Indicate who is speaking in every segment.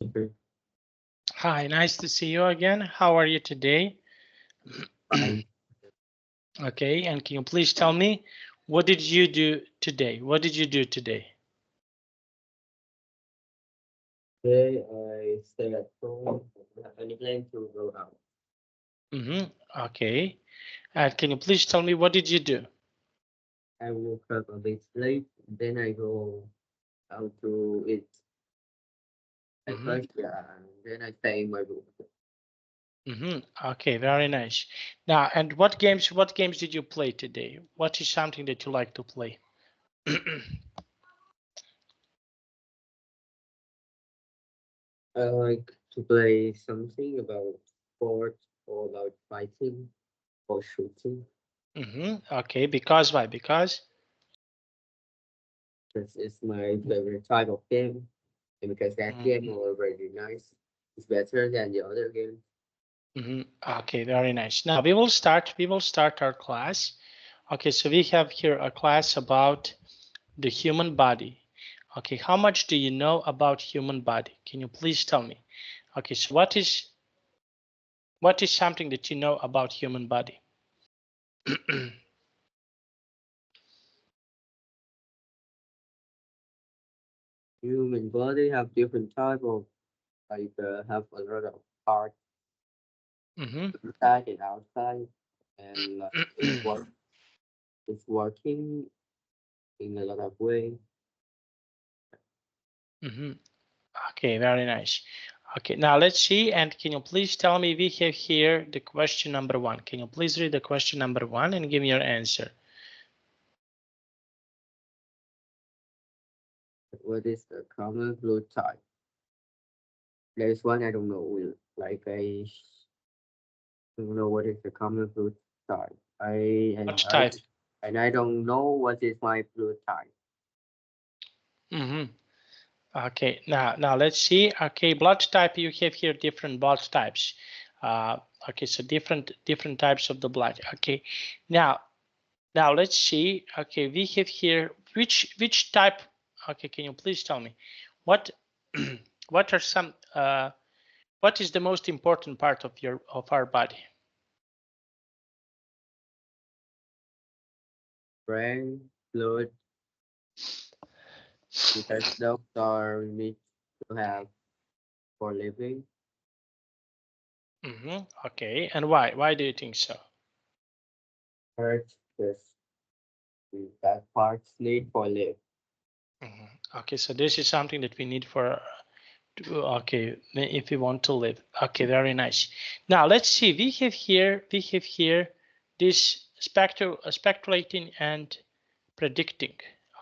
Speaker 1: Okay,
Speaker 2: Hi, nice to see you again. How are you today?
Speaker 1: fine.
Speaker 2: Okay, and can you please tell me what did you do today? What did you do today?
Speaker 1: Today I stay at home. I don't have any plan to go out.
Speaker 2: Okay, and can you please tell me what did you do?
Speaker 1: I woke up a bit late, then I go out to eat
Speaker 2: Mm-hmm.
Speaker 1: breakfast, yeah, and then I stay in my room.
Speaker 2: Okay, very nice. Now, and what games did you play today? What is something that you like to play?
Speaker 1: I like to play something about sport or about fighting or shooting.
Speaker 2: Okay, because why? Because
Speaker 1: This is my favorite type of game, and because that game
Speaker 2: Mhm.
Speaker 1: is already nice, it's better than the other game.
Speaker 2: Okay, very nice. Now we will start our class. Okay, so we have here a class about the human body. Okay, how much do you know about human body? Can you please tell me? Okay, so what is something that you know about human body?
Speaker 1: Human body have different type of have a lot of parts
Speaker 2: hmm
Speaker 1: inside and outside, and it's working in a lot of way.
Speaker 2: hmm Okay, very nice. Okay, now let's see. And can you please tell me? We have here the question number one. Can you please read the question number one and give me your answer?
Speaker 1: What is the common fluid type? There's one I don't know. Like I don't know what is the common fluid type. I
Speaker 2: What
Speaker 1: and I
Speaker 2: type?
Speaker 1: and I don't know what is my fluid type.
Speaker 2: hmm Okay, now let's see. Okay, blood type, you have here different blood types. Uh, okay, so different types of the blood. Okay, now let's see. Okay, we have here which type. Okay, can you please tell me what what are some what is the most important part of our body?
Speaker 1: Brain, fluid, because doctor need to have for living.
Speaker 2: Okay, and why? Why do you think so?
Speaker 1: Heart, because that parts need for live.
Speaker 2: Okay, so this is something that we need for okay, if we want to live. Okay, very nice. Now let's see. We have here this speculating and predicting.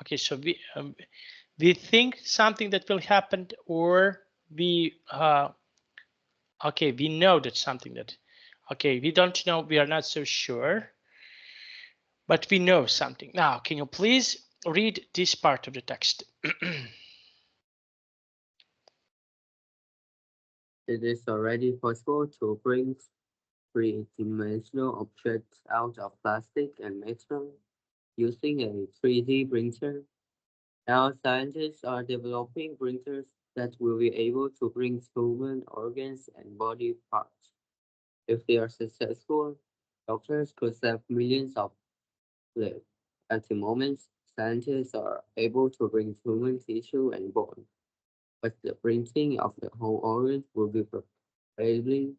Speaker 2: Okay, so we think something that will happen, or we okay, we know that something that okay, we don't know. We are not so sure, but we know something. Now, can you please read this part of the text?
Speaker 1: It is already possible to bring three-dimensional objects out of plastic and metal using a 3D printer. Now scientists are developing printers that will be able to bring human organs and body parts. If they are successful, doctors could save millions of lives. At the moment, scientists are able to bring human tissue and bone, but the printing of the whole organ will be probably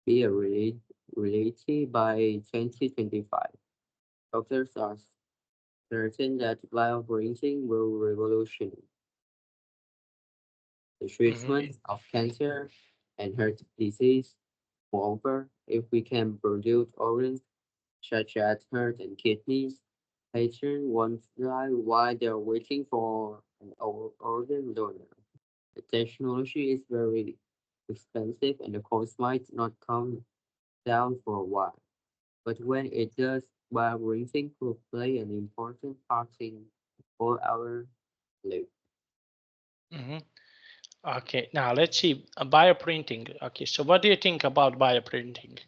Speaker 1: be a reality by 2025. Doctors are certain that bioprinting will revolutionize the
Speaker 2: Mhm,
Speaker 1: treatment of cancer and heart disease. Moreover, if we can produce organs such as heart and kidneys, patients won't die while they're waiting for an organ donor. The technology is very expensive and the cost might not come down for a while. But when it does, bioprinting could play an important part in all our lives.
Speaker 2: mhm. Okay, now let's see bioprinting. Okay, so what do you think about bioprinting?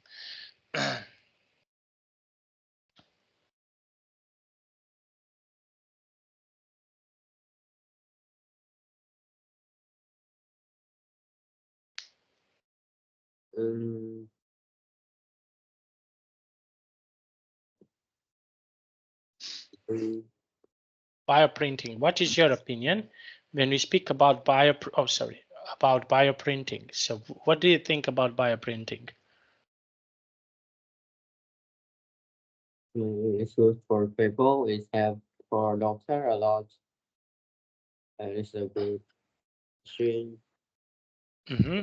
Speaker 1: Um, um,
Speaker 2: Bioprinting. What is your opinion when we speak about about bioprinting? So what do you think about bioprinting?
Speaker 1: it's good for people. It's help for doctor a lot, and it's a good machine.
Speaker 2: Mm-hmm.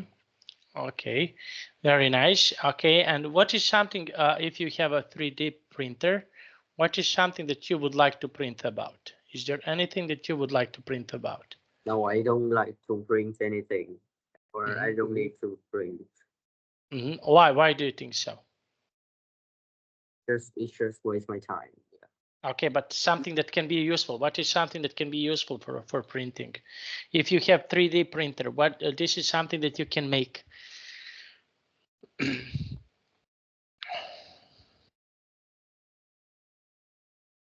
Speaker 2: Okay, very nice. Okay, and what is something, if you have a 3D printer, what is something that you would like to print about? Is there anything that you would like to print about?
Speaker 1: No, I don't like to print anything, or
Speaker 2: Mm-hmm.
Speaker 1: I don't need to print.
Speaker 2: Mm-hmm. Why do you think so?
Speaker 1: Just it just waste my time.
Speaker 2: Okay, but something that can be useful. What is something that can be useful for printing? If you have 3D printer, what this is something that you can make.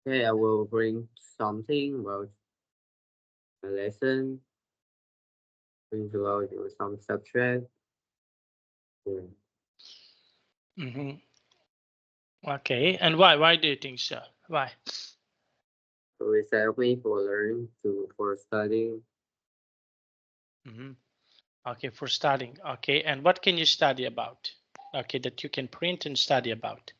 Speaker 1: Okay, I will bring something about a lesson, bring about some subject. Yeah.
Speaker 2: Mm-hmm. Okay, and why do you think so? Why?
Speaker 1: So it's help me for learning to for studying.
Speaker 2: Mm-hmm. Okay, for studying. Okay, and what can you study about? Okay, that you can print and study about.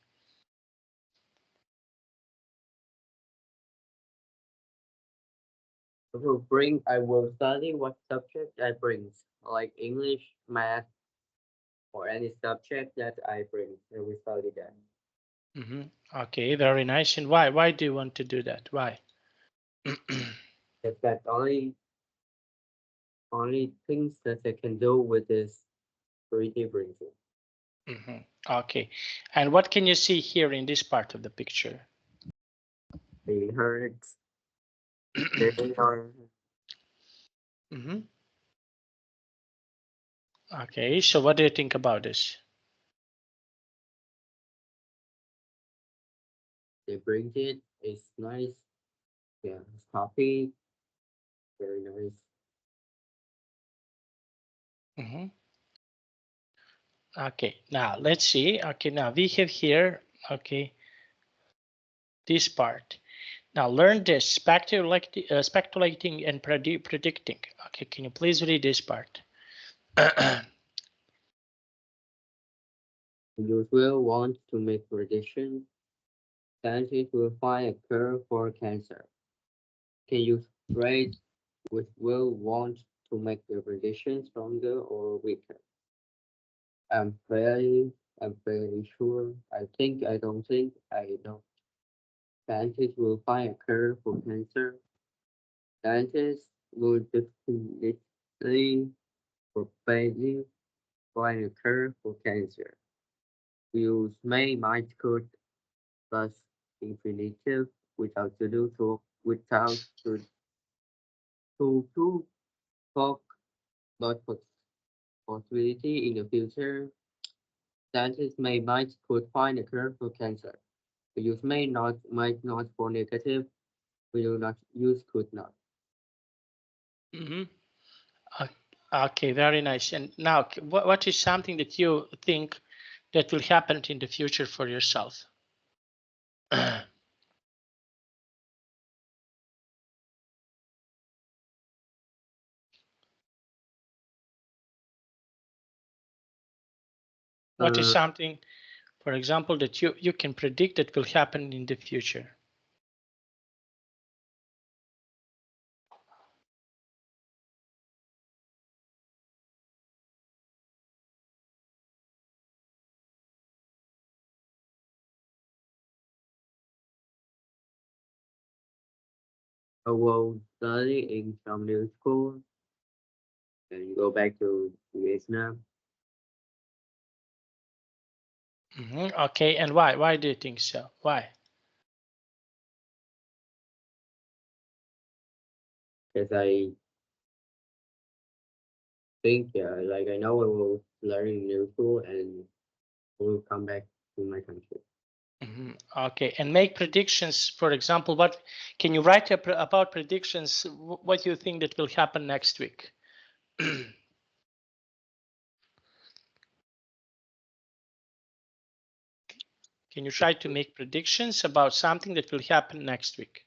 Speaker 1: I will study what subject I bring, like English, math, or any subject that I bring. I will study that.
Speaker 2: Mm-hmm. Okay, very nice. And why? Why do you want to do that? Why?
Speaker 1: That's only things that I can do with this 3D printing.
Speaker 2: Mm-hmm. Okay, and what can you see here in this part of the picture?
Speaker 1: They heard they are
Speaker 2: Mm-hmm. Okay, so what do you think about this?
Speaker 1: they bring it. It's nice. Yeah, it's copy. Very nice.
Speaker 2: Mm-hmm. Okay, now let's see. Okay, now we have here, okay, this part. Now learn this, speculating and predicting. Okay, can you please read this part?
Speaker 1: You will want to make prediction. Scientists will find a cure for cancer. Can you rate which will want to make the prediction stronger or weaker? I'm fairly, I'm fairly sure. I don't think, I don't. Scientists will find a cure for cancer. Scientists will definitely, probably find a cure for cancer. We use may, might, could, plus infinitive without to do to without to talk about possibility in the future. Scientists may might could find a cure for cancer. We use may not might not for negative. We do not use could not.
Speaker 2: Mm-hmm. Okay, very nice. And now, what is something that you think that will happen in the future for yourself? What is
Speaker 1: Uh,
Speaker 2: something, for example, that you can predict that will happen in the future?
Speaker 1: I will study in some new school and go back to Vietnam
Speaker 2: Mm-hmm. Okay, and why? Why do you think so? Why?
Speaker 1: because I think like I know I will learn in new school and will come back to my country.
Speaker 2: Mm-hmm. Okay, and make predictions. For example, what can you write about predictions? What you think that will happen next week? Can you try to make predictions about something that will happen next week?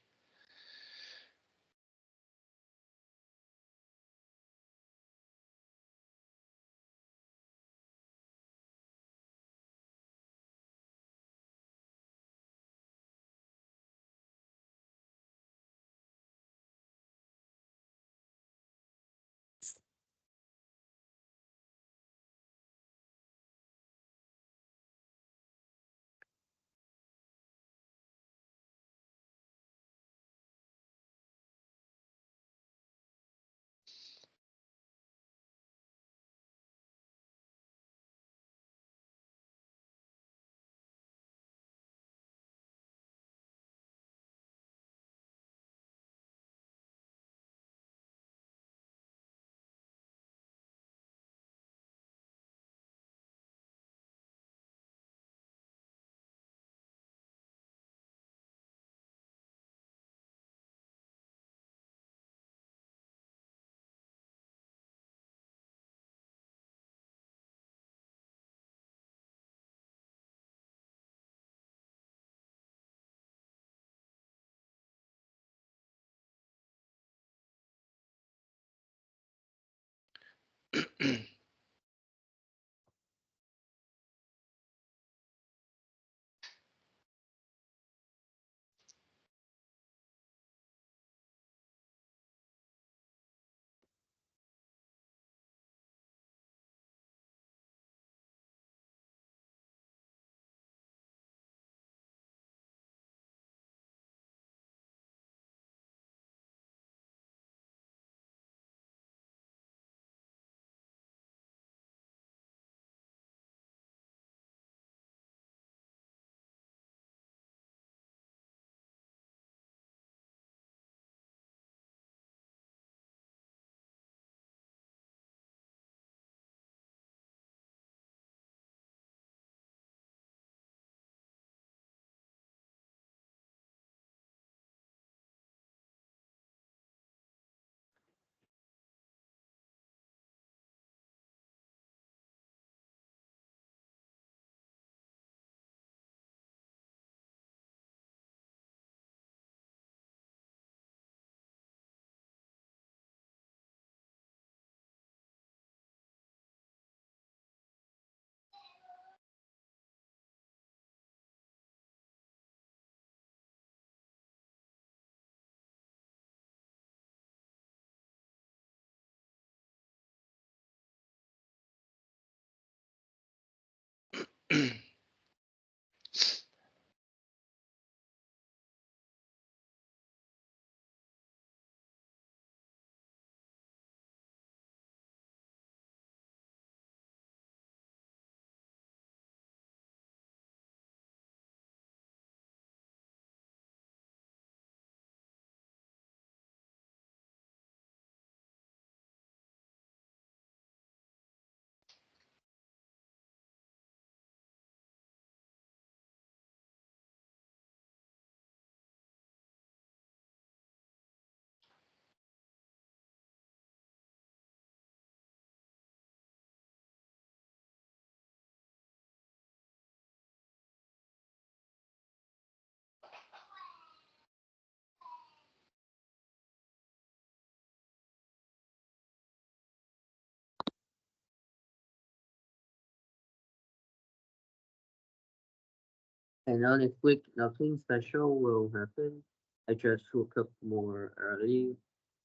Speaker 1: And on next week, nothing special will happen. I just woke up more early.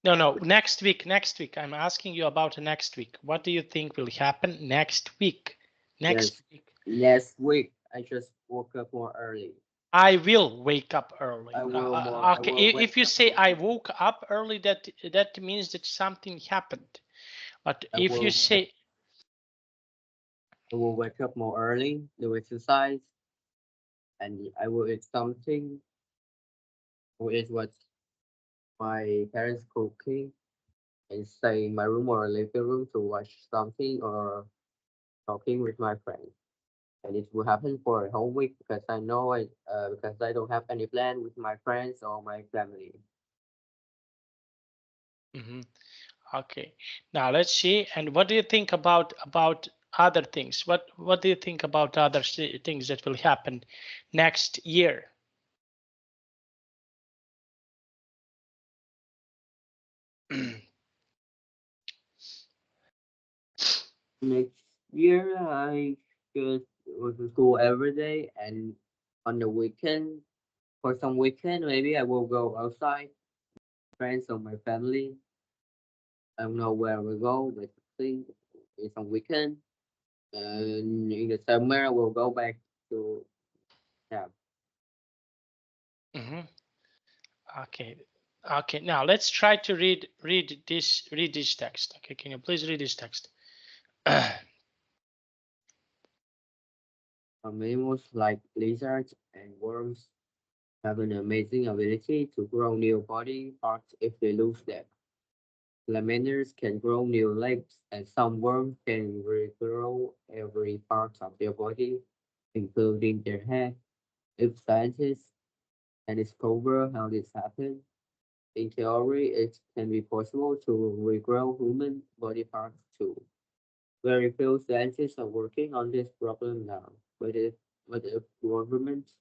Speaker 2: No, next week, next week. I'm asking you about next week. What do you think will happen next week? Next
Speaker 1: Yes,
Speaker 2: week.
Speaker 1: last week I just woke up more early.
Speaker 2: I will wake up early.
Speaker 1: I
Speaker 2: Okay,
Speaker 1: will wake
Speaker 2: if you
Speaker 1: up
Speaker 2: say
Speaker 1: more.
Speaker 2: I woke up early, that means that something happened. But
Speaker 1: I
Speaker 2: if you
Speaker 1: will
Speaker 2: say
Speaker 1: I will wake up more early, do exercise, and I will eat something. I will eat what my parents cooking and stay in my room or living room to watch something or talking with my friends. And it will happen for a whole week because I know because I don't have any plan with my friends or my family.
Speaker 2: mhm, okay. Now let's see. And what do you think about other things? What do you think about other things that will happen next year?
Speaker 1: Next year, I should go to school every day, and on the weekend, for some weekend, maybe I will go outside, friends or my family. I don't know where we go, but I think it's on weekend. And in the summer, I will go back to, yeah.
Speaker 2: Mm-hmm. Okay. Okay. Now let's try to read this text. Okay. Can you please read this text?
Speaker 1: Some animals like lizards and worms have an amazing ability to grow new body parts if they lose them. Salamanders can grow new legs, and some worms can regrow every part of their body, including their head. If scientists can discover how this happens, in theory, it can be possible to regrow human body parts too. Very few scientists are working on this problem now, but if governments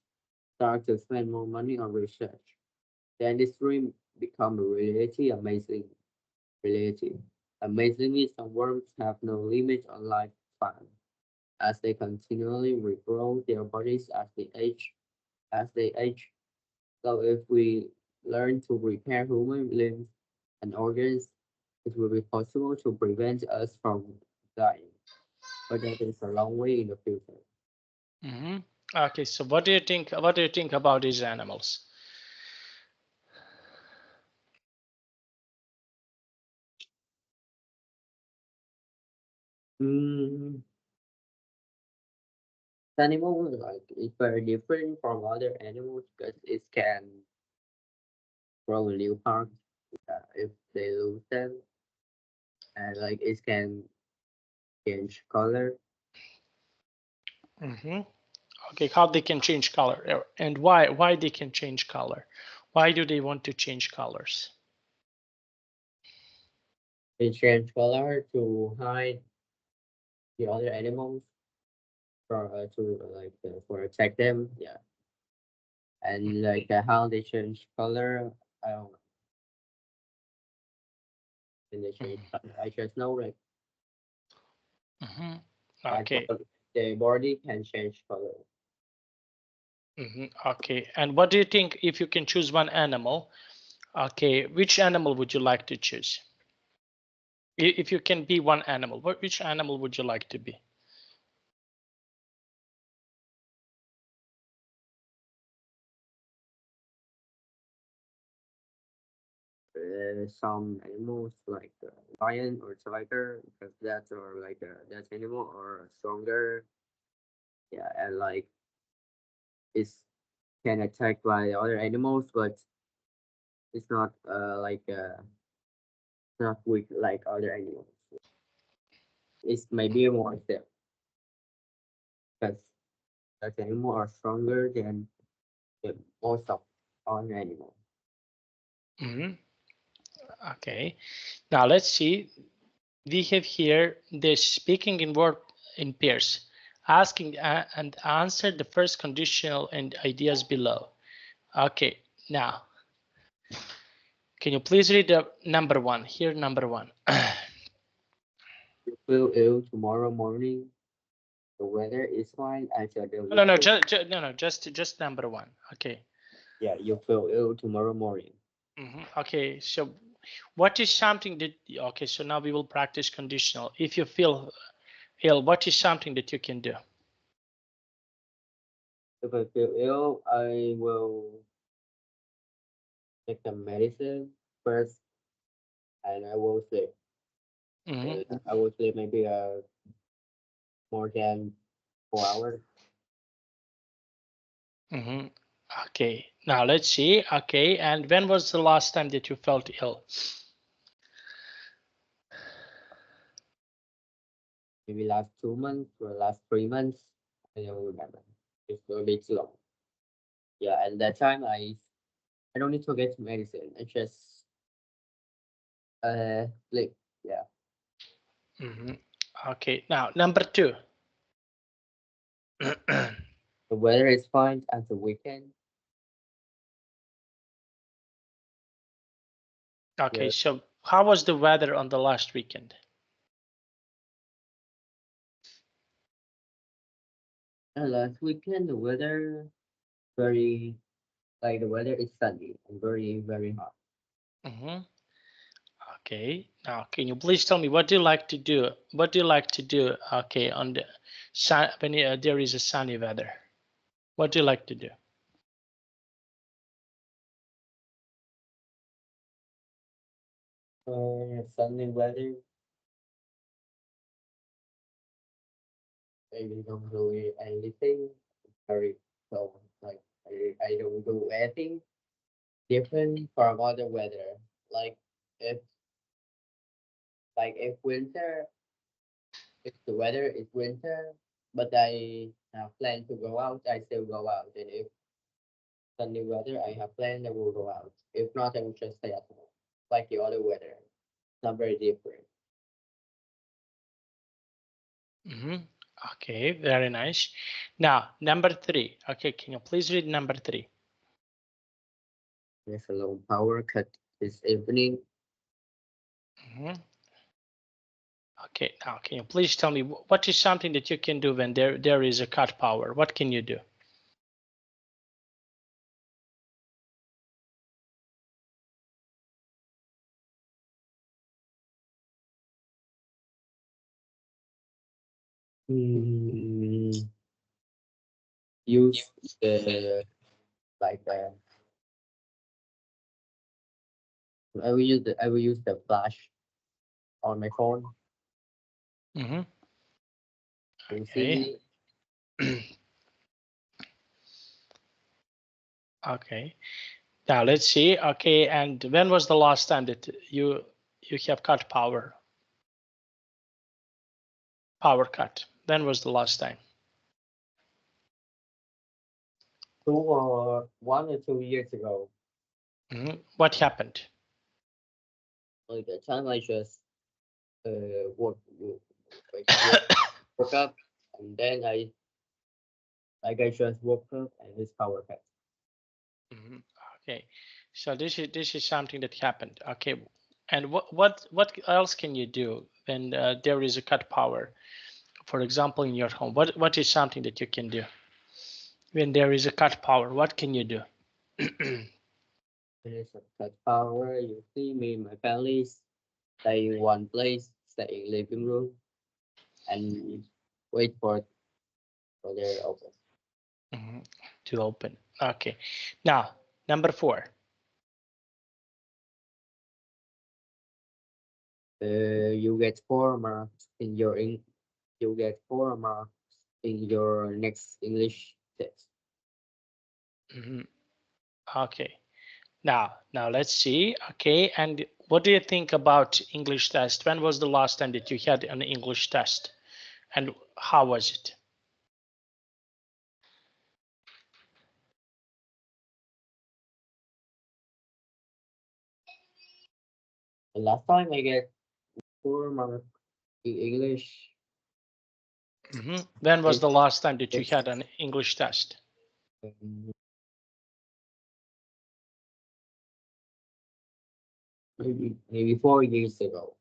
Speaker 1: start to spend more money on research, the industry become a reality. Amazingly, some worms have no limit on lifespan, as they continually regrow their bodies as they age. So if we learn to repair human limbs and organs, it will be possible to prevent us from dying. But that is a long way in the future.
Speaker 2: Mm-hmm. Okay. So what do you think? What do you think about these animals?
Speaker 1: Mm, animal like it's very different from other animals because it can grow a new part if they lose them, and like it can change color.
Speaker 2: Mm-hmm. Okay. How they can change color and why they can change color? Why do they want to change colors?
Speaker 1: They change color to hide the other animals for attack them. Yeah, and like how they change color. I don't know. When they change color, I just know
Speaker 2: Mm-hmm.
Speaker 1: like
Speaker 2: Okay.
Speaker 1: the body can change color.
Speaker 2: Mm-hmm. Okay. And what do you think if you can choose one animal? Okay, which animal would you like to choose? If you can be one animal, which animal would you like to be?
Speaker 1: Some animals like lion or tiger because that's or like that animal or stronger. Yeah, and like it's can attack by other animals, but it's not weak like other animals. It's maybe more still because that animal are stronger than most of other animals.
Speaker 2: Mm-hmm. Okay, now let's see. We have here the speaking in word in pairs, asking and answer the first conditional and ideas below. Okay, now can you please read the number one here? Number one.
Speaker 1: You feel ill tomorrow morning. The weather is fine after the
Speaker 2: No, no,
Speaker 1: weekend.
Speaker 2: no, just number one. Okay.
Speaker 1: Yeah, you feel ill tomorrow morning.
Speaker 2: Okay, so what is something that, okay, so now we will practice conditional. If you feel ill, what is something that you can do?
Speaker 1: If I feel ill, I will take the medicine first, and I will sleep.
Speaker 2: Mm-hmm.
Speaker 1: I will sleep maybe more than 4 hours.
Speaker 2: Mm-hmm. Okay, now let's see. Okay, and when was the last time that you felt ill?
Speaker 1: Maybe last 2 months or last 3 months. I don't remember. It's a bit long. Yeah, and that time I don't need to get medicine. I just sleep. Yeah.
Speaker 2: Mm-hmm. Okay, now number 2.
Speaker 1: The weather is fine at the weekend.
Speaker 2: Okay,
Speaker 1: Yeah.
Speaker 2: so how was the weather on the last weekend?
Speaker 1: Last weekend the weather very like the weather is sunny and very hot.
Speaker 2: Mm-hmm. Okay, now can you please tell me what do you like to do? What do you like to do? Okay, on the sun when there is a sunny weather. What do you like to do?
Speaker 1: Sunny weather. I don't do anything. Very so like I don't do anything different from other weather. Like if if winter, if the weather is winter, but I have planned to go out, I still go out. And if sunny weather, I have planned, I will go out. If not, I will just stay at home. Like the other weather, not very different.
Speaker 2: Mm-hmm. Okay, very nice. Now number 3. Okay, can you please read number 3?
Speaker 1: There's a low power cut this evening.
Speaker 2: Mm-hmm. Okay, now can you please tell me what is something that you can do when there is a cut power? What can you do?
Speaker 1: Mm, use the like the I will use the flash on my phone.
Speaker 2: Mm-hmm.
Speaker 1: You see
Speaker 2: Okay.
Speaker 1: me?
Speaker 2: Okay. Now let's see. Okay, and when was the last time that you have cut power cut? When was the last time?
Speaker 1: 1 or 2 years ago.
Speaker 2: Mm-hmm. What happened?
Speaker 1: Like the time I just woke like woke up and then I just woke up and this power cut.
Speaker 2: Mm-hmm. Okay, so this is something that happened. Okay, and what else can you do when there is a cut power? For example, in your home, what is something that you can do when there is a cut power? What can you do?
Speaker 1: There is a cut power. You see me and my family stay in one place, stay in living room and wait for their open.
Speaker 2: Mhm. To open. Okay. Now, number 4.
Speaker 1: You get 4 marks in your you get 4 marks in your next English test.
Speaker 2: Mhm. Okay. Now let's see. Okay. And what do you think about English test? When was the last time that you had an English test? And how was it?
Speaker 1: The last time I get 4 marks in English,
Speaker 2: When was
Speaker 1: it,
Speaker 2: the last time that you
Speaker 1: it's
Speaker 2: had an English test?
Speaker 1: um, maybe 4 years ago.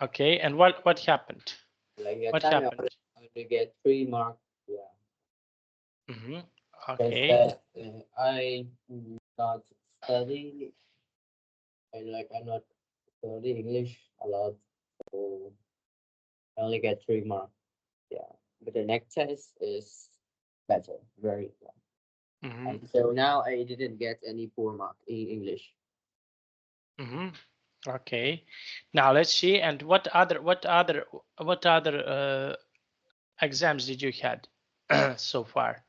Speaker 2: Okay. And what happened?
Speaker 1: Like that
Speaker 2: What
Speaker 1: time
Speaker 2: happened?
Speaker 1: I only get 3 marks. Yeah,
Speaker 2: hmm
Speaker 1: because
Speaker 2: Okay.
Speaker 1: that I not study and like I'm not study English a lot, so I only get 3 marks. Yeah, but the next test is better, very. Yeah.
Speaker 2: hmm
Speaker 1: And so now I didn't get any 4 mark in English.
Speaker 2: hmm Okay. Now let's see. And what other exams did you had so far?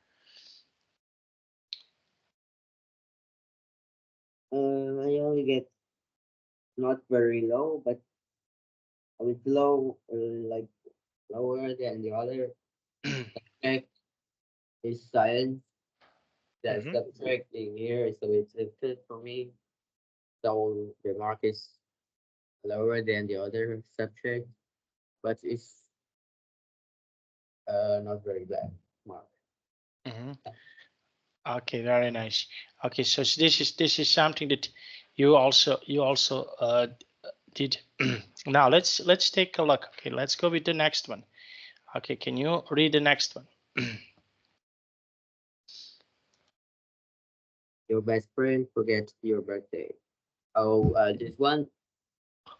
Speaker 1: I only get not very low, but a bit low, like lower than the other. Subject is science. That
Speaker 2: hmm
Speaker 1: subject in here is a bit difficult for me. So the mark is lower than the other subject. but it's not very bad mark.
Speaker 2: Mhm. Okay, very nice. Okay, so this is something that you also did. Now let's take a look. Okay, let's go with the next one. Okay, can you read the next one?
Speaker 1: Your best friend forgets your birthday. Oh, this one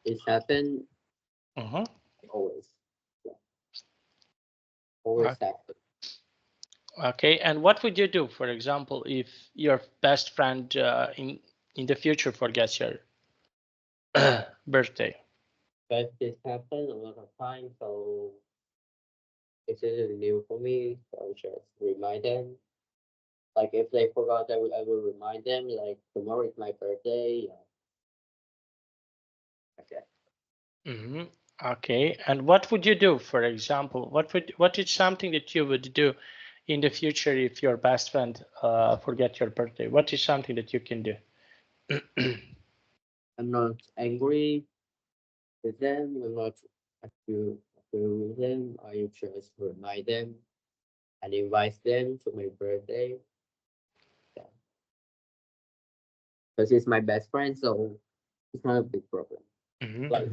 Speaker 1: is happen
Speaker 2: Mhm.
Speaker 1: always. Yeah, always happen.
Speaker 2: Okay, and what would you do, for example, if your best friend in the future forgets your birthday?
Speaker 1: But this happen a lot of times, so it's really new for me. So I'll just remind them. Like if they forgot, I will remind them. Like tomorrow is my birthday. Yeah, okay.
Speaker 2: Mhm. Okay, and what would you do, for example? What is something that you would do in the future if your best friend forget your birthday? What is something that you can do?
Speaker 1: I'm not angry with them. I'm not angry with them. I just remind them and invite them to my birthday. Yeah, because he's my best friend, so it's not a big problem.
Speaker 2: Mhm.
Speaker 1: Like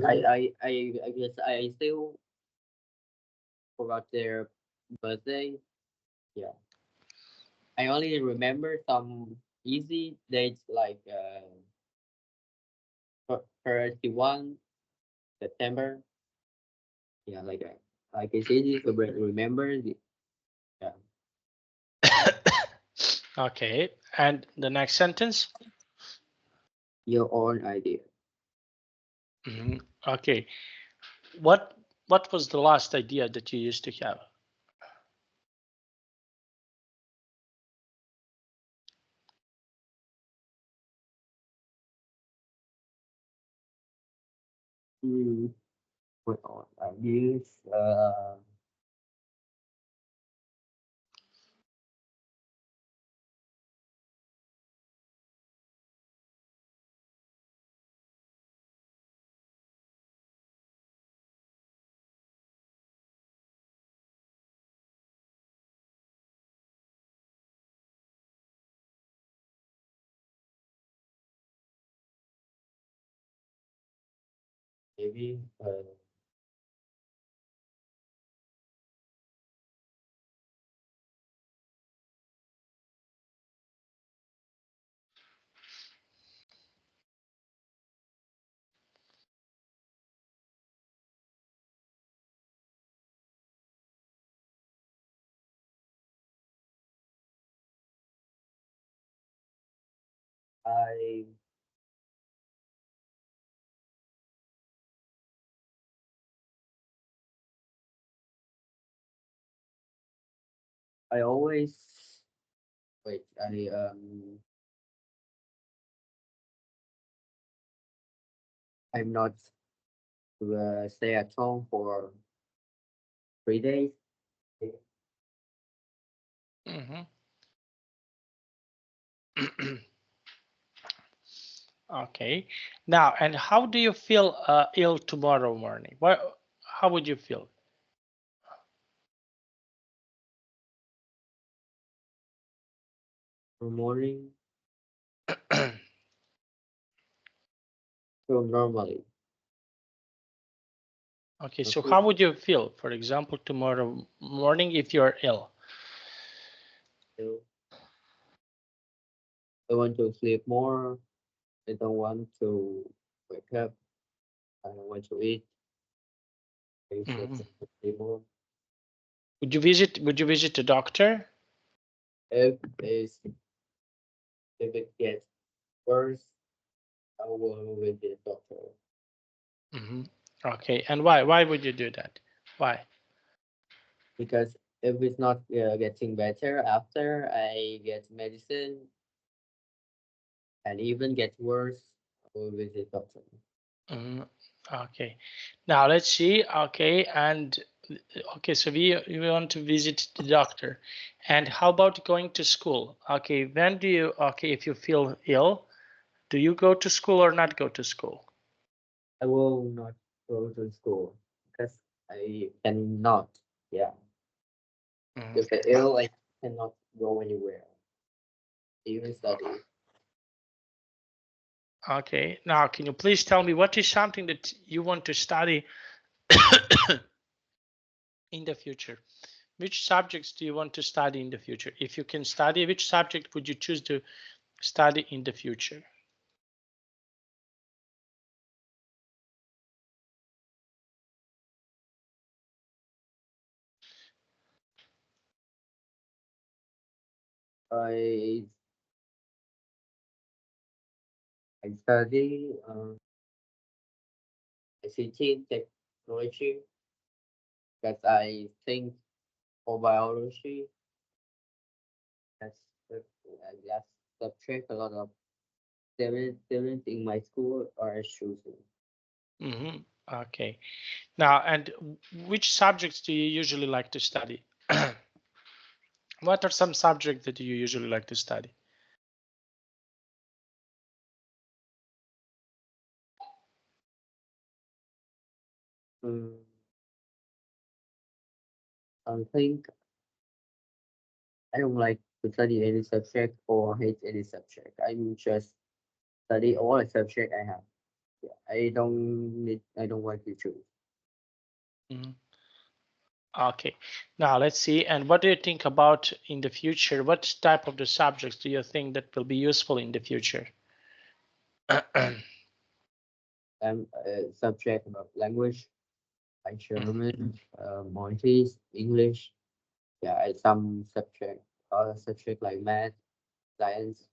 Speaker 1: I guess I still forgot their birthday. Yeah, I only remember some easy dates like 31 September. Yeah, like it's easy to remember. Yeah,
Speaker 2: Okay, and the next sentence?
Speaker 1: your own idea.
Speaker 2: Mhm. Okay, what was the last idea that you used to have?
Speaker 1: Mm, what own ideas? Maybe I I always wait. I'm not stay at home for 3 days.
Speaker 2: Mhm. Okay. Now, and how do you feel ill tomorrow morning? How would you feel?
Speaker 1: For morning, so normally.
Speaker 2: Okay, so
Speaker 1: Okay.
Speaker 2: how would you feel, for example, tomorrow morning if you're ill?
Speaker 1: So I want to sleep more. I don't want to wake up. I don't want to eat. I
Speaker 2: Mhm.
Speaker 1: just sleep more.
Speaker 2: Would you visit the doctor?
Speaker 1: If it's if it gets worse, I will visit the doctor
Speaker 2: Mhm. Okay, and why would you do that? Why?
Speaker 1: because if it's not getting better after I get medicine and even get worse, I will visit doctor.
Speaker 2: Mhm. Okay, now let's see. Okay, and okay, so we want to visit the doctor. And how about going to school? Okay, when do you, okay, if you feel ill, do you go to school or not go to school?
Speaker 1: I will not go to school because I cannot. Yeah.
Speaker 2: Mhm.
Speaker 1: If I ill, I cannot go anywhere, even study.
Speaker 2: Okay, now can you please tell me what is something that you want to study in the future? Which subjects do you want to study in the future? If you can study, which subject would you choose to study in the future?
Speaker 1: I I study ICT technology because I think for biology that's that's subject a lot of students in my school are choosing.
Speaker 2: Mm-hmm. Okay. Now, and which subjects do you usually like to study? What are some subjects that you usually like to study?
Speaker 1: Mm, I think I don't like to study any subject or hate any subject. I'm just study all the subject I have. Yeah, I don't want to choose.
Speaker 2: Mhm. Okay, now let's see. And what do you think about in the future? What type of the subjects do you think that will be useful in the future?
Speaker 1: Subject about language like
Speaker 2: Mhm.
Speaker 1: German, Maltese, English. Yeah, and some subject other subject like math, science.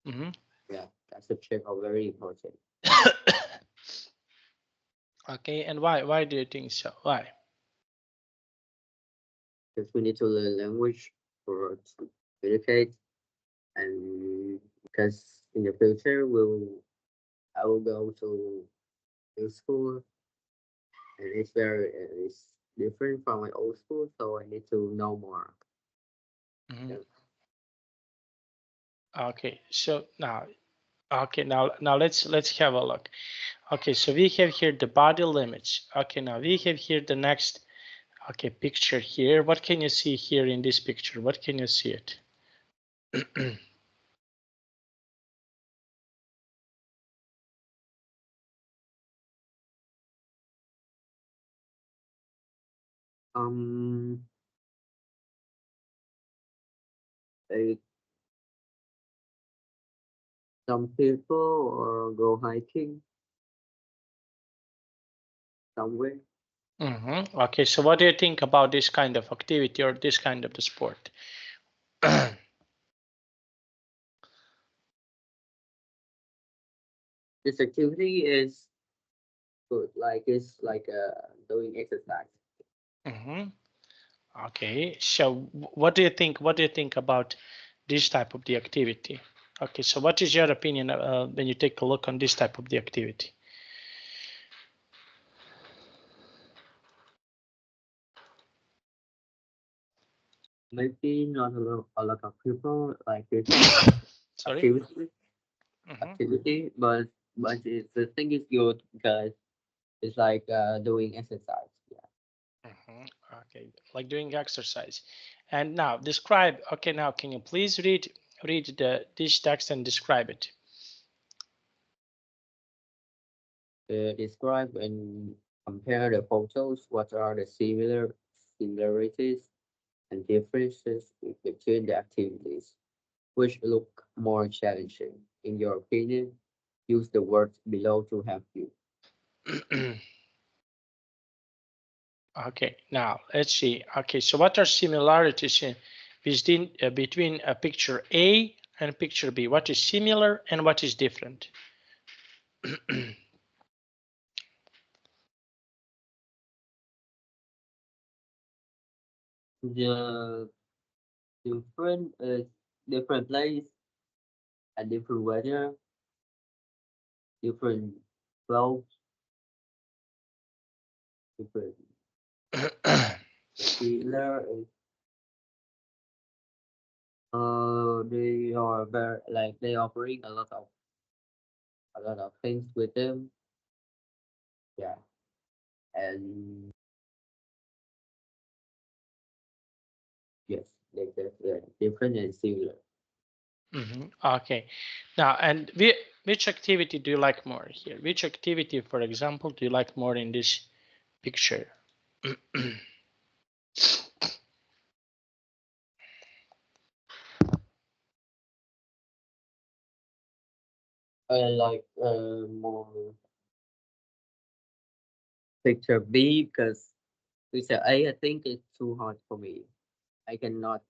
Speaker 2: Mhm.
Speaker 1: Yeah, that subject are very important
Speaker 2: Okay, and why do you think so? Why?
Speaker 1: because we need to learn language for to communicate and because in the future I will go to new school and it's different from my old school, so I need to know more.
Speaker 2: Mhm.
Speaker 1: Yeah.
Speaker 2: Okay, so now, okay, now let's have a look. Okay, so we have here the body limits. Okay, now we have here the next, okay, picture here. What can you see here in this picture? What can you see it?
Speaker 1: Um, like some people or go hiking somewhere.
Speaker 2: Okay, so what do you think about this kind of activity or this kind of the sport?
Speaker 1: This activity is good, like it's like doing exercise.
Speaker 2: Mhm. Okay, so what do you think? What do you think about this type of the activity? Okay, so what is your opinion when you take a look on this type of the activity?
Speaker 1: Maybe not a lot of people like this
Speaker 2: Sorry.
Speaker 1: activity,
Speaker 2: Mhm.
Speaker 1: the thing is good because it's like doing exercise. Yeah.
Speaker 2: Mhm. Okay, like doing exercise. And now describe. Okay, now can you please read this text and describe it?
Speaker 1: Describe and compare the photos. What are the similarities and differences between the activities? Which look more challenging? In your opinion, use the words below to help you.
Speaker 2: Okay, now let's see. Okay, so what are similarities between a picture A and picture B? What is similar and what is different?
Speaker 1: The different different place and different weather, different clothes, different material. They are very like they offering a lot of things with them. Yeah, and Yes, they're different and similar.
Speaker 2: Okay. Now, and which activity do you like more here? Which activity, for example, do you like more in this picture?
Speaker 1: I like more picture B because picture A I think it's too hard for me. I cannot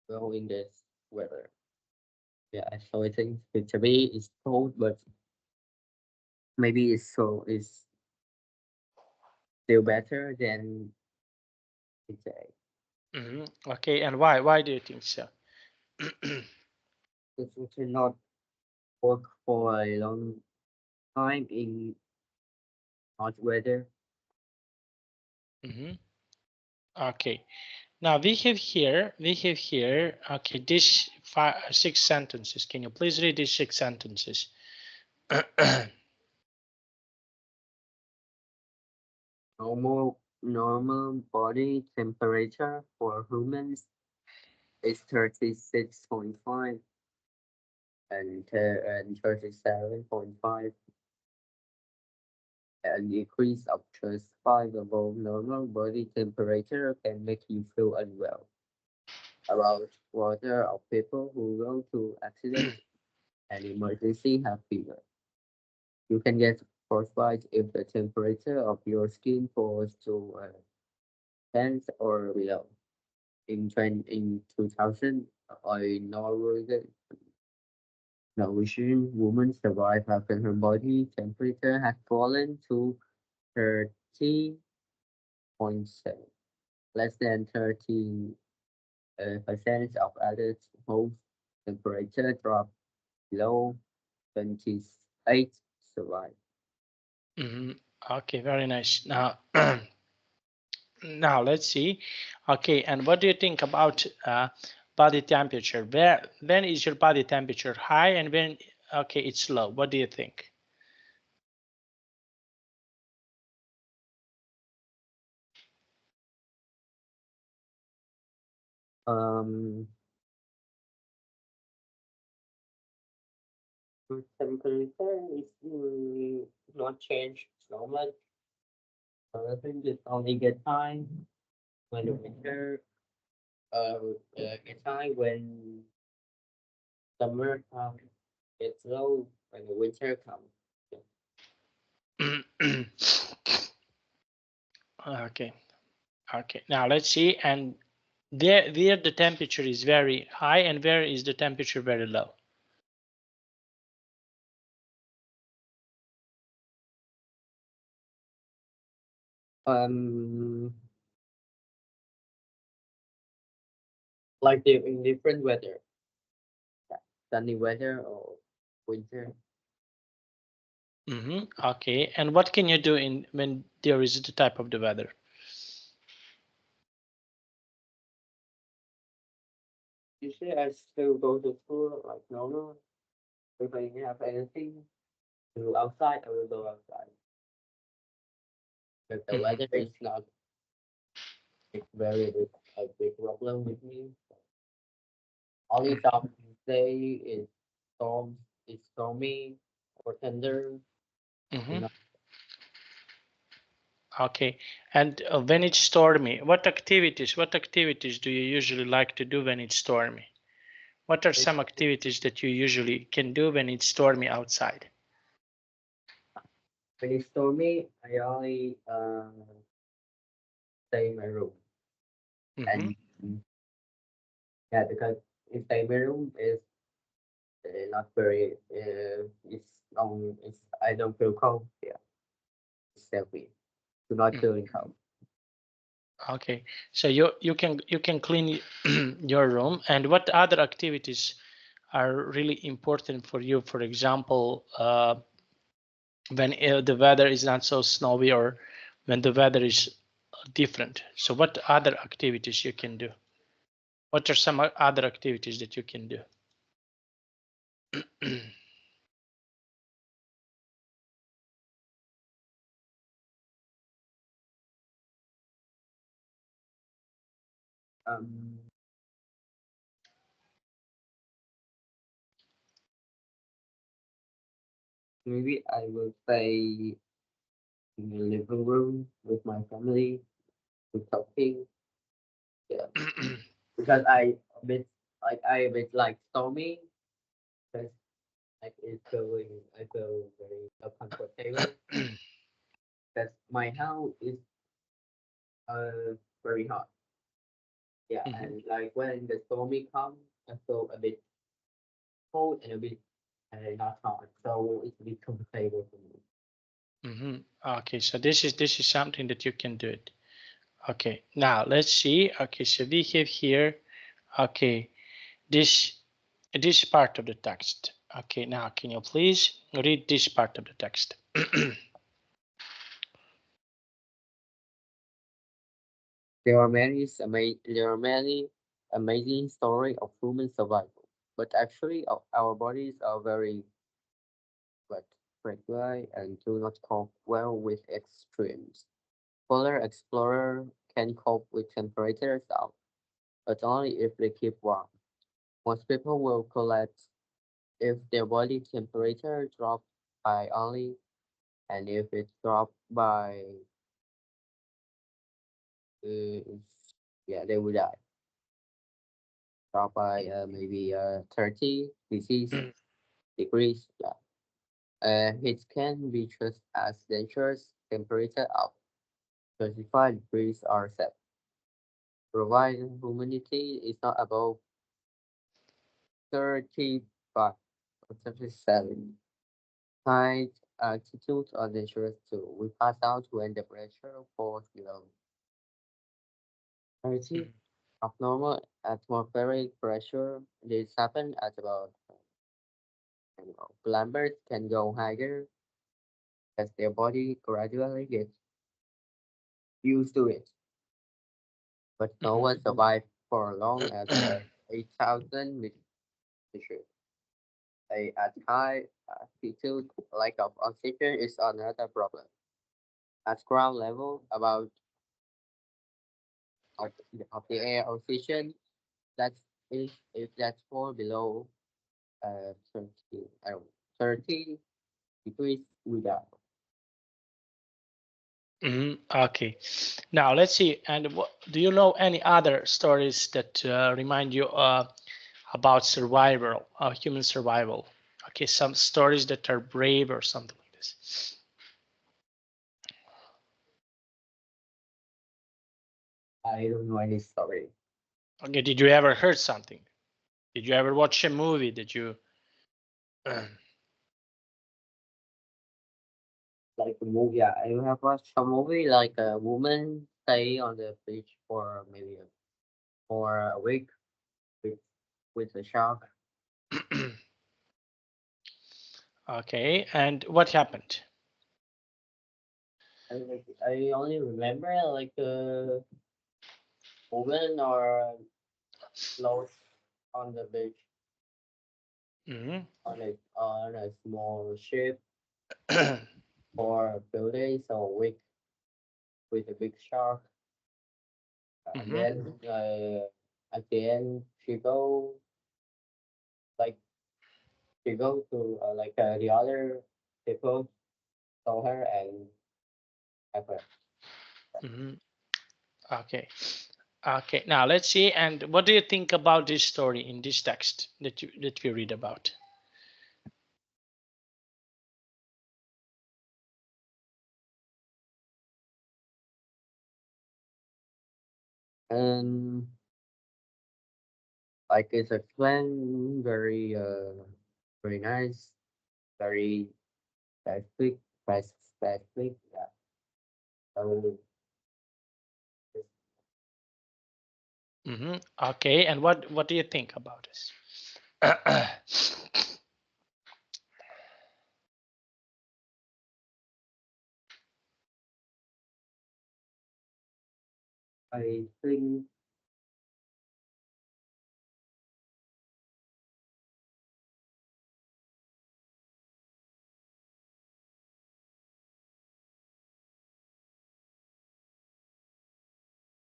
Speaker 1: go in this weather. Yeah, so I think picture B is cold, but maybe it's still better than picture A.
Speaker 2: Okay, and why? Why do you think so?
Speaker 1: Because we cannot work for a long time in hot weather.
Speaker 2: Okay. Now we have here, okay, this six sentences. Can you please read these six sentences?
Speaker 1: Normal body temperature for humans is 36.5 and 37.5. An increase of just 5 above normal body temperature can make you feel unwell. About quarter of people who go to accident and emergency have fever. You can get frostbite if the temperature of your skin falls to 10 or below. In 2000, a Norwegian woman survived after her body temperature had fallen to 30.7. Less than 30% of adults whose temperature dropped below 28 survive.
Speaker 2: Okay, very nice. Now, now let's see. Okay, and what do you think about body temperature? When is your body temperature high and when okay it's low? What do you think?
Speaker 1: Um, Temperature is not changed so much. I think it's only get high when the winter get high when summer comes. It's low when the winter comes.
Speaker 2: Okay, okay. Now let's see. And where the temperature is very high and where is the temperature very low?
Speaker 1: Um, like in different weather, sunny weather or winter.
Speaker 2: Okay, and what can you do in when there is the type of the weather?
Speaker 1: Usually I still go to school like normal. If I have anything to do outside, I will go outside. But the weather is not a big problem with me. Only some day is stormy or thunder.
Speaker 2: Mm-hmm.
Speaker 1: You know,
Speaker 2: Okay, and when it's stormy, what activities do you usually like to do when it's stormy? What are
Speaker 1: it-
Speaker 2: some activities that you usually can do when it's stormy outside?
Speaker 1: when it's stormy, I only stay in my room.
Speaker 2: Mm-hmm.
Speaker 1: And yeah, because in stay in my room is not very it's I don't feel cold. Yeah, it's heavy. Do not feel cold.
Speaker 2: Okay, so you can clean your room, and what other activities are really important for you? For example, when the weather is not so snowy or when the weather is different. So what other activities you can do? What are some other activities that you can do?
Speaker 1: Um, Maybe I will stay in the living room with my family, with talking. Yeah, because a bit I a bit like stormy. Because like it's going, I feel very uncomfortable. Because my house is very hot. Yeah,
Speaker 2: Mhm.
Speaker 1: and like when the stormy comes, I feel a bit cold and a bit not hot, so it's a bit comfortable for me.
Speaker 2: Mhm. Okay, so this is something that you can do it. Okay, now let's see. Okay, so we have here. Okay, this this part of the text. Okay, now can you please read this part of the text?
Speaker 1: There are many amazing stories of human survival, but actually our bodies are very but fragile and do not cope well with extremes. Polar explorer can cope with temperatures up, but only if they keep warm. Most people will collapse if their body temperature drops by only, and if it drops by, uh, yeah, they will die. Drop by maybe 30 degrees. Yeah. It can be just as dangerous. Temperature up 35 degrees are set. Provided humidity is not above 35 or 37. High altitudes are dangerous too. We pass out when the pressure falls below 30. Abnormal atmospheric pressure. This happens at about, climbers can go higher as their body gradually gets used to it. But no
Speaker 2: Mhm.
Speaker 1: one survived for long at 8,000 meters. At high altitude, lack of oxygen is another problem. At ground level, about of the air oxygen, that's if that's fall below 30, 30 degrees without.
Speaker 2: Mhm. Okay, now let's see. And what, do you know any other stories that remind you about survival, human survival? Okay, some stories that are brave or something like this.
Speaker 1: I don't know any story.
Speaker 2: Okay, did you ever heard something? Did you ever watch a movie? Did you?
Speaker 1: Like a movie, yeah, I have watched a movie like a woman stay on the beach for maybe for a week with, with a shark.
Speaker 2: Okay, and what happened?
Speaker 1: I only remember like a woman or float on the beach
Speaker 2: Mhm.
Speaker 1: on a small ship for a few days or a week with a big shark.
Speaker 2: Mhm.
Speaker 1: Then at the end like she go to the other people saw her and have her.
Speaker 2: Mhm. Okay. Okay. Now let's see. And what do you think about this story in this text that we read about?
Speaker 1: And like it's a plan very nice, very specific, specific. Yeah. So
Speaker 2: Mhm. Okay. And what do you think about this?
Speaker 1: I think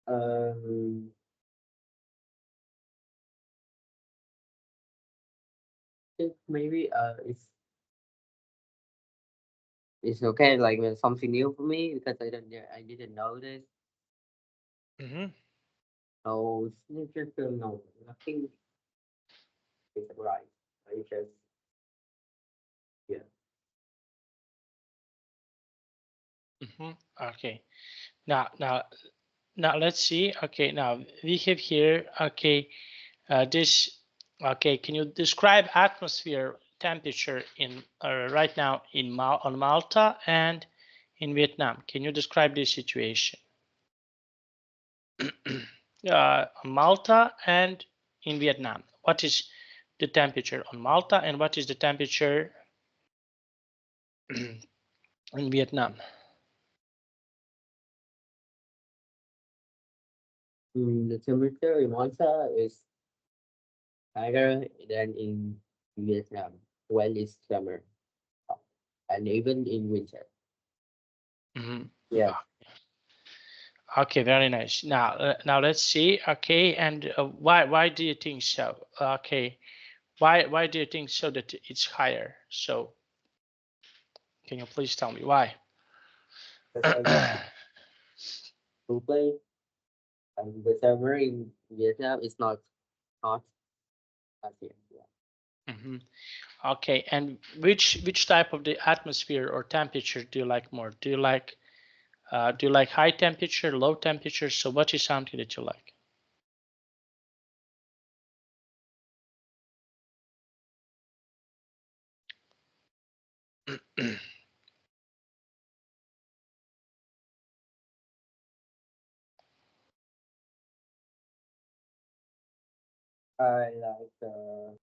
Speaker 1: um think maybe it's okay, like when something new for me because I didn't know this.
Speaker 2: Mm-hmm.
Speaker 1: So it's just no, nothing is right. I just yeah.
Speaker 2: Mm-hmm. Okay. Now let's see. Okay, now we have here. Okay, this. Okay, can you describe atmosphere temperature in right now in on Malta and in Vietnam? Can you describe this situation? Malta and in Vietnam. What is the temperature on Malta and what is the temperature in Vietnam?
Speaker 1: The temperature in Malta is higher than in Vietnam when it's summer and even in winter.
Speaker 2: Mhm.
Speaker 1: Yeah,
Speaker 2: Okay, very nice. Now let's see. Okay, and why do you think so? Okay, why do you think so that it's higher? So can you please tell me why?
Speaker 1: because I love to play. And the summer in Vietnam is not hot as here. Yeah.
Speaker 2: Mhm. Okay, and which type of the atmosphere or temperature do you like more? Do you like high temperature, low temperature? So what is something that you like?
Speaker 1: I like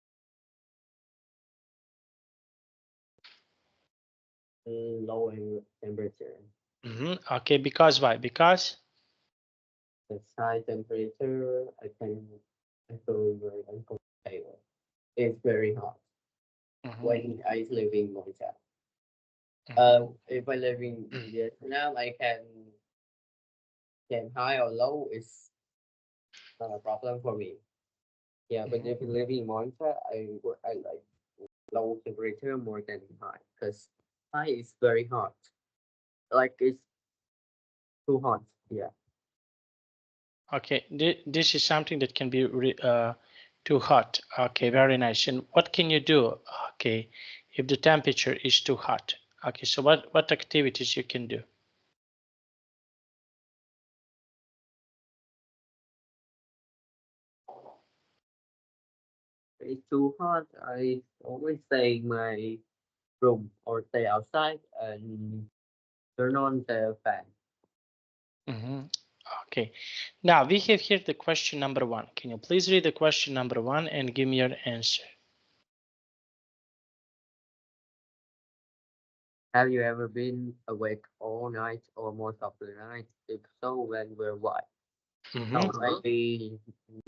Speaker 1: lower temperature.
Speaker 2: Okay, because why? Because
Speaker 1: It's high temperature. I feel very uncomfortable. It's very hot
Speaker 2: mhm,
Speaker 1: when I live in Malta.
Speaker 2: mhm,
Speaker 1: If I live in Vietnam, I can high or low. It's not a problem for me. Yeah, but
Speaker 2: mhm.
Speaker 1: if you live in Malta, I like low temperature more than high because high is very hot. Like it's too hot. Yeah.
Speaker 2: Okay, this is something that can be too hot. Okay, very nice. And what can you do? Okay, if the temperature is too hot. Okay, so what activities you can do?
Speaker 1: It's too hot. I always stay in my room or stay outside and turn on the fan.
Speaker 2: Mhm. Okay, now we have here the question number one. Can you please read the question number one and give me your answer?
Speaker 1: Have you ever been awake all night or most of the night? If so, when were why?
Speaker 2: Mhm.
Speaker 1: No, maybe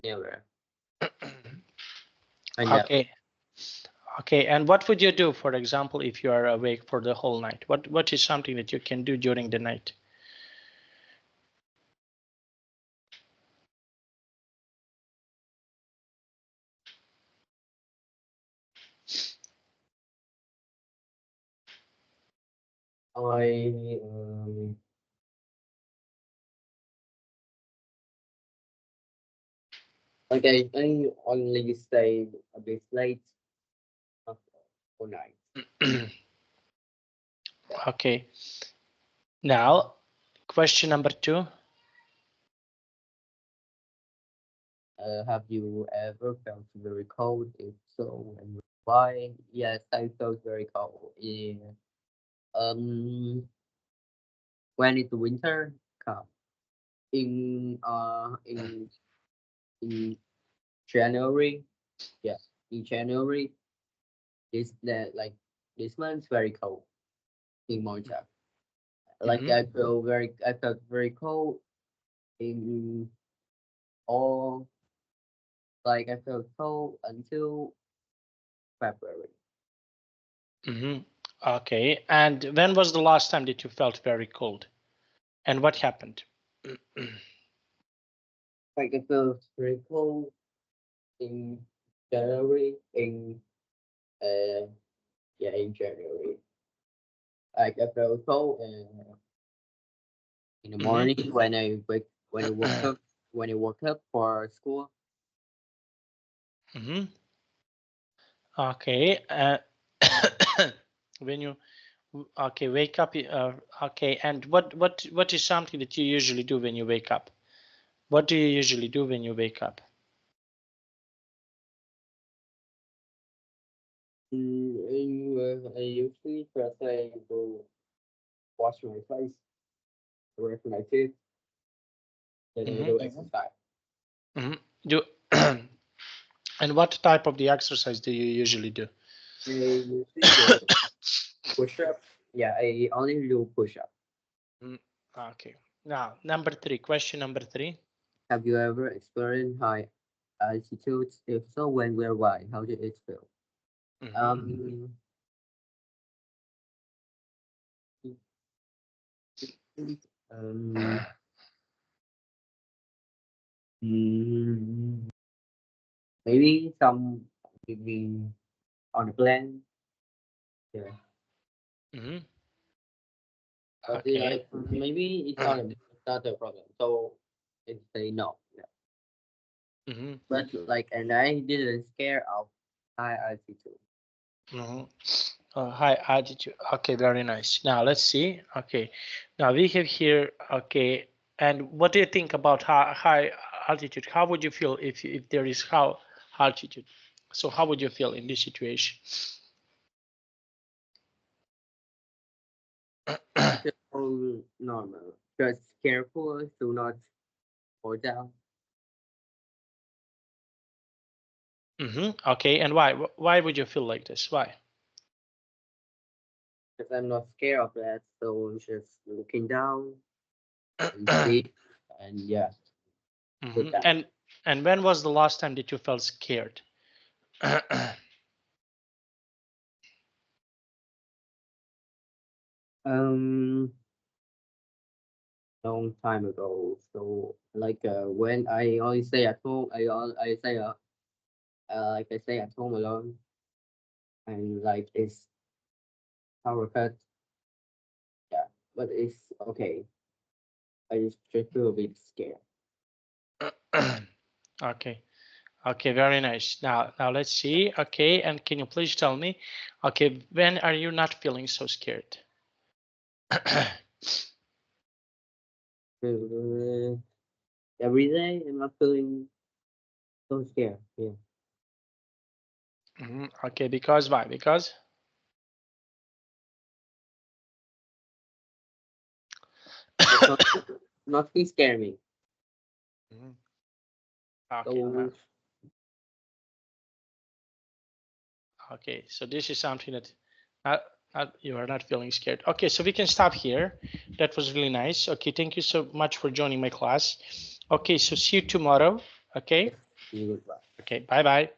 Speaker 1: never. I never.
Speaker 2: Okay, okay. And what would you do, for example, if you are awake for the whole night? What is something that you can do during the night?
Speaker 1: I I only stayed a bit late uh, all night.
Speaker 2: Okay. Now, question number two.
Speaker 1: Have you ever felt very cold? If so, and why? Yes, I felt very cold. Yeah. When it's winter, come in January. Yeah, in January, this month's very cold in Malta. Like
Speaker 2: Mhm.
Speaker 1: I felt very cold in all I felt cold until February.
Speaker 2: Mhm. Okay. And when was the last time that you felt very cold? And what happened?
Speaker 1: Like I felt very cold in January in Yeah, in January. Like after I was told, in the morning when I woke up for school.
Speaker 2: Okay. When you wake up. Okay, and what is something that you usually do when you wake up? What do you usually do when you wake up?
Speaker 1: I usually first I go wash my face, brush my teeth, then I do exercise.
Speaker 2: Do and what type of the exercise do you usually do?
Speaker 1: I usually do push up. Yeah, I only do push up.
Speaker 2: Okay. Now, question number 3.
Speaker 1: Have you ever experienced high altitudes? If so, when, where, why? How did it feel? Um, um, mm, maybe maybe on the plane. Yeah. But
Speaker 2: Okay.
Speaker 1: like maybe it's not a problem. So it's say no. Yeah. But like, and I didn't scare of high altitude.
Speaker 2: High altitude. Okay, very nice. Now let's see. Okay, now we have here. Okay, and what do you think about high altitude? How would you feel if there is high altitude? So how would you feel in this situation?
Speaker 1: I feel normal. Just careful to not fall down.
Speaker 2: Okay, and why? Why would you feel like this? Why?
Speaker 1: Because I'm not scared of that. So just looking down and see, and yeah, good that.
Speaker 2: And when was the last time that you felt scared?
Speaker 1: Um, long time ago. So like when I always stay at home, I say like I stay at home alone, and like it's power cut. Yeah, but it's okay. I just feel a bit scared.
Speaker 2: Okay. Okay, very nice. Now let's see. Okay, and can you please tell me, okay, when are you not feeling so scared?
Speaker 1: Every day I'm not feeling so scared. Yeah.
Speaker 2: Okay, because why? Because
Speaker 1: It's not nothing scare me.
Speaker 2: okay,
Speaker 1: So
Speaker 2: okay. So this is something that you are not feeling scared. Okay, so we can stop here. That was really nice. Okay, thank you so much for joining my class. Okay, so see you tomorrow. Okay.
Speaker 1: you goodbye.
Speaker 2: Okay, bye bye.